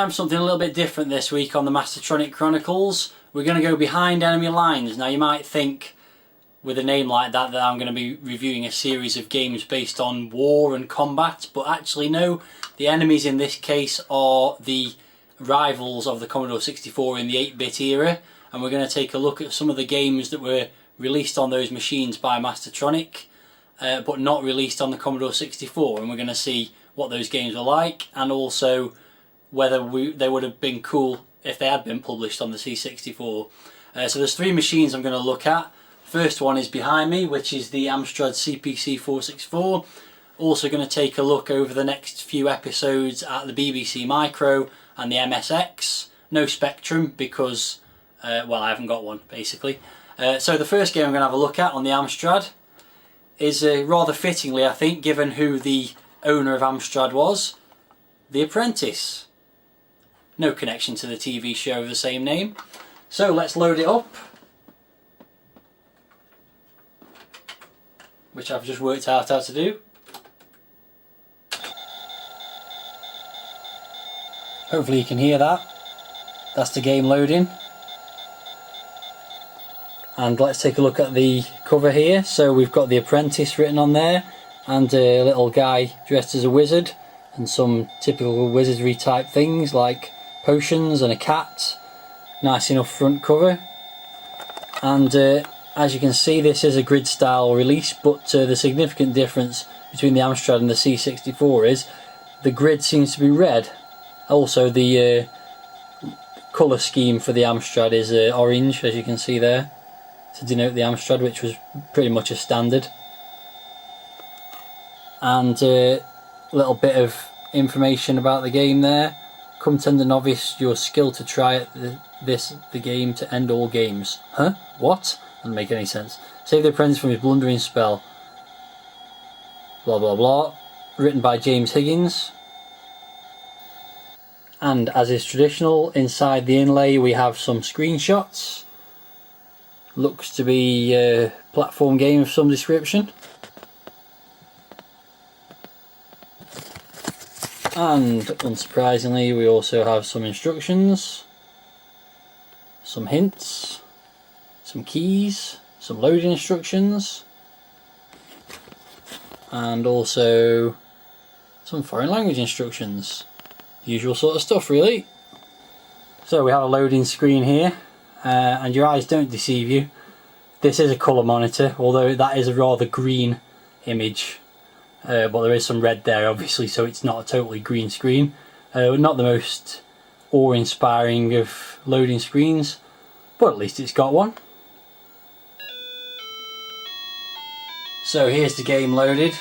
time for something a little bit different this week on the Mastertronic Chronicles. We're going to go behind enemy lines. Now you might think with a name like that I'm going to be reviewing a series of games based on war and combat, but actually no, the enemies in this case are the rivals of the Commodore 64 in the 8-bit era, and we're going to take a look at some of the games that were released on those machines by Mastertronic but not released on the Commodore 64, and we're going to see what those games were like, and also whether they would have been cool if they had been published on the C64. So there's three machines I'm going to look at. First one is behind me, which is the Amstrad CPC 464. Also going to take a look over the next few episodes at the BBC Micro and the MSX. No Spectrum because, well, I haven't got one basically. So the first game I'm going to have a look at on the Amstrad is rather fittingly, I think, given who the owner of Amstrad was, The Apprentice. No connection to the TV show of the same name. So let's load it up, which I've just worked out how to do. Hopefully you can hear that. That's the game loading. And let's take a look at the cover here. So we've got The Apprentice written on there, and a little guy dressed as a wizard, and some typical wizardry type things like potions and a cat. Nice enough front cover. And as you can see, this is a grid style release, but the significant difference between the Amstrad and the C64 is the grid seems to be red. Also the colour scheme for the Amstrad is orange, as you can see there, to denote the Amstrad, which was pretty much a standard. And a little bit of information about the game there. Come tender novice, your skill to try at the game to end all games. Huh? What? Doesn't make any sense. Save the apprentice from his blundering spell. Blah blah blah. Written by James Higgins. And as is traditional, inside the inlay we have some screenshots. Looks to be a platform game of some description. And unsurprisingly, we also have some instructions, some hints, some keys, some loading instructions, and also some foreign language instructions. Usual sort of stuff, really. So we have a loading screen here, and your eyes don't deceive you. This is a colour monitor, although that is a rather green image. But there is some red there obviously, so it's not a totally green screen. Not the most awe-inspiring of loading screens, but at least it's got one. So here's the game loaded,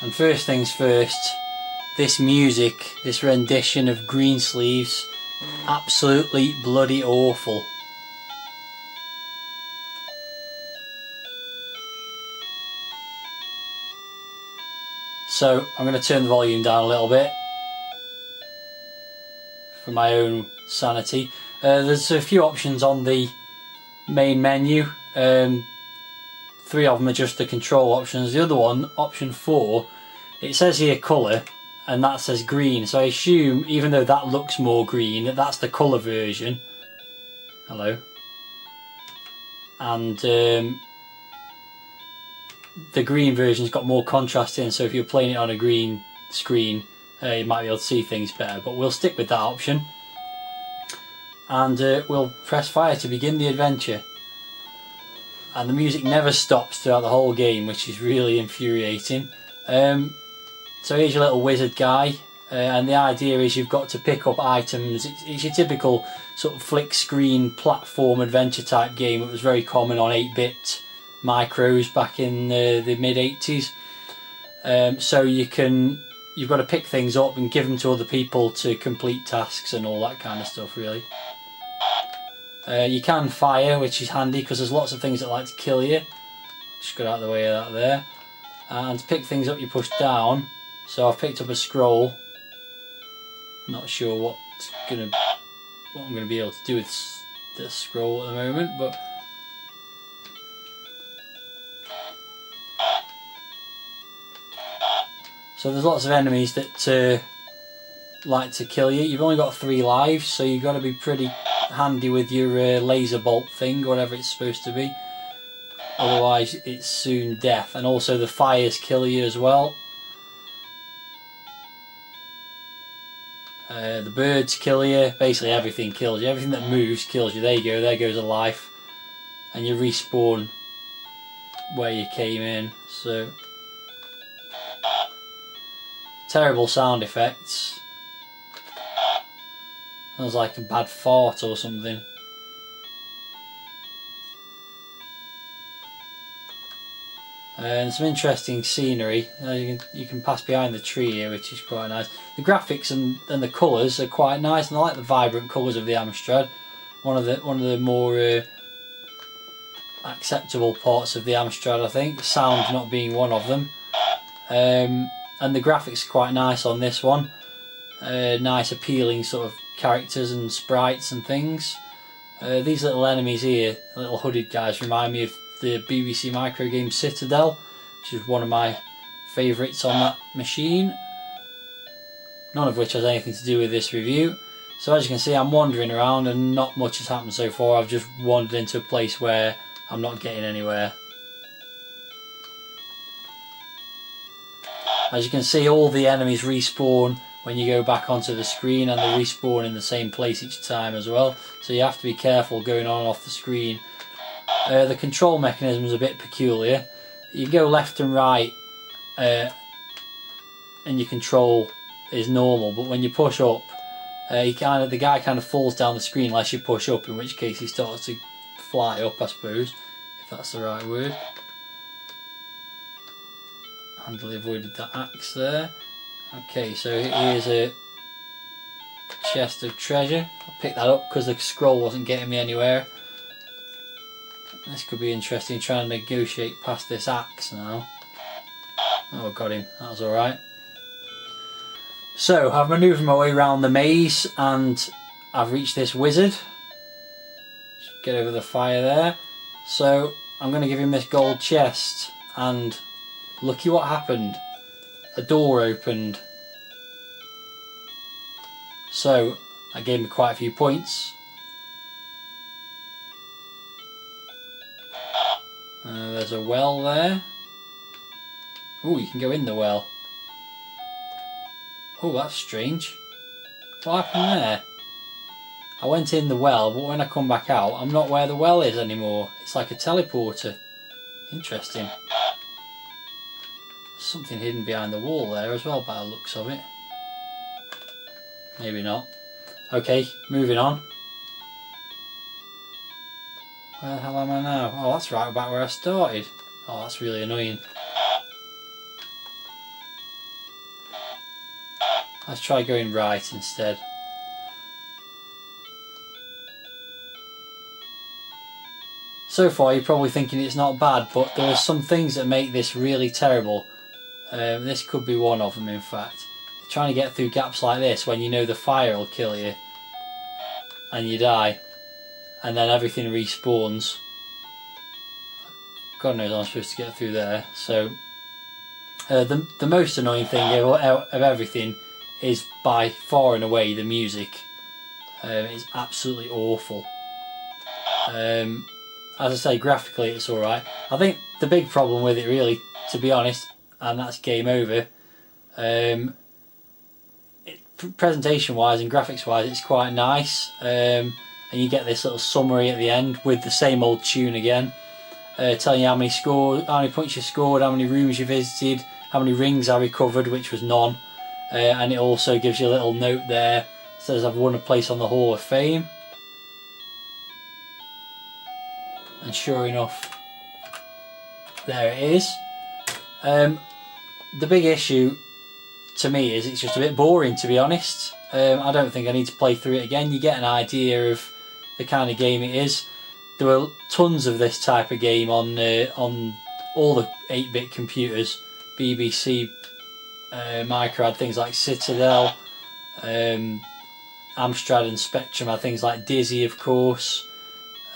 and first things first, this music, this rendition of Greensleeves, absolutely bloody awful. So I'm going to turn the volume down a little bit for my own sanity. There's a few options on the main menu. 3 of them are just the control options. The other one, option 4, it says here colour, and that says green. So I assume, even though that looks more green, that's the colour version. Hello. And the green version's got more contrast in, so if you're playing it on a green screen, you might be able to see things better, but we'll stick with that option. And we'll press fire to begin the adventure. And the music never stops throughout the whole game, which is really infuriating. So here's your little wizard guy, and the idea is you've got to pick up items. It's your typical sort of flick screen platform adventure type game. It was very common on 8-bit micros back in the mid-80s. So you've got to pick things up and give them to other people to complete tasks and all that kind of stuff, really. You can fire, which is handy because there's lots of things that like to kill you. Just got out of the way of that there. And to pick things up you push down. So I've picked up a scroll. Not sure what I'm going to be able to do with this scroll at the moment, but so there's lots of enemies that like to kill you. You've only got 3 lives, so you've got to be pretty handy with your laser bolt thing, whatever it's supposed to be. Otherwise it's soon death. And also the fires kill you as well. The birds kill you. Basically everything kills you. Everything that moves kills you. There you go, there goes a life. And you respawn where you came in. So terrible sound effects. Sounds like a bad fart or something. And some interesting scenery. You can pass behind the tree here, which is quite nice. The graphics and the colours are quite nice, and I like the vibrant colours of the Amstrad. One of the more acceptable parts of the Amstrad, I think. Sound not being one of them. And the graphics are quite nice on this one. Nice appealing sort of characters and sprites and things. These little enemies here, little hooded guys, remind me of the BBC micro game Citadel, which is one of my favourites on that machine. None of which has anything to do with this review. So as you can see, I'm wandering around and not much has happened so far. I've just wandered into a place where I'm not getting anywhere. As you can see, all the enemies respawn when you go back onto the screen, and they respawn in the same place each time as well. So you have to be careful going on and off the screen. The control mechanism is a bit peculiar. You go left and right and your control is normal, but when you push up, the guy kind of falls down the screen unless you push up, in which case he starts to fly up, I suppose, if that's the right word. Handily avoided that axe there. Okay, so here's a chest of treasure. I'll pick that up because the scroll wasn't getting me anywhere. This could be interesting, trying to negotiate past this axe now. Oh, got him. That was alright. So, I've manoeuvred my way around the maze and I've reached this wizard. Just get over the fire there. So, I'm going to give him this gold chest, and looky what happened. A door opened. So, that gave me quite a few points. There's a well there. Oh, you can go in the well. Oh, that's strange. What happened there? I went in the well, but when I come back out, I'm not where the well is anymore. It's like a teleporter. Interesting. There's something hidden behind the wall there as well, by the looks of it. Maybe not. Okay, moving on. Where the hell am I now? Oh, that's right about where I started. Oh, that's really annoying. Let's try going right instead. So far you're probably thinking it's not bad, but there are some things that make this really terrible. This could be one of them, in fact. Trying to get through gaps like this when you know the fire will kill you and you die, and then everything respawns. God knows I'm supposed to get through there. So the most annoying thing of everything is by far and away the music. It's absolutely awful. As I say, graphically it's alright. I think the big problem with it, really, to be honest, and that's game over, presentation wise and graphics wise it's quite nice, and you get this little summary at the end with the same old tune again, telling you how many points you scored, how many rooms you visited, how many rings I recovered, which was none, and it also gives you a little note there. It says I've won a place on the Hall of Fame, and sure enough, there it is. The big issue to me is it's just a bit boring, to be honest. I don't think I need to play through it again. You get an idea of the kind of game it is. There were tons of this type of game on all the 8-bit computers. BBC Micro had things like Citadel, Amstrad and Spectrum had things like Dizzy, of course,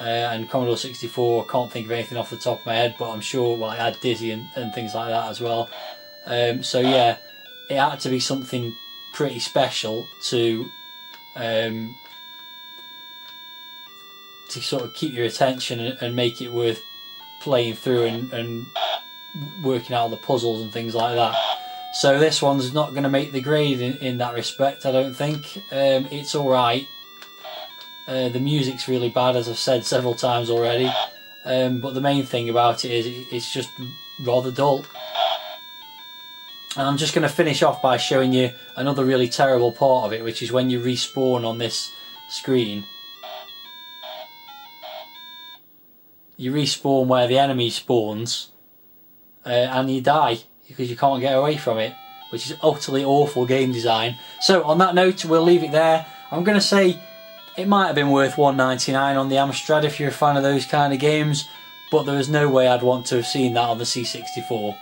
and Commodore 64. I can't think of anything off the top of my head, but I'm sure it had Dizzy and things like that as well. So yeah, it had to be something pretty special to sort of keep your attention and make it worth playing through and working out the puzzles and things like that. So this one's not going to make the grade in that respect, I don't think. It's alright. The music's really bad, as I've said several times already. But the main thing about it is it's just rather dull. And I'm just going to finish off by showing you another really terrible part of it, which is when you respawn on this screen. You respawn where the enemy spawns, and you die because you can't get away from it, which is utterly awful game design. So on that note, we'll leave it there. I'm going to say it might have been worth $1.99 on the Amstrad if you're a fan of those kind of games, but there was no way I'd want to have seen that on the C64.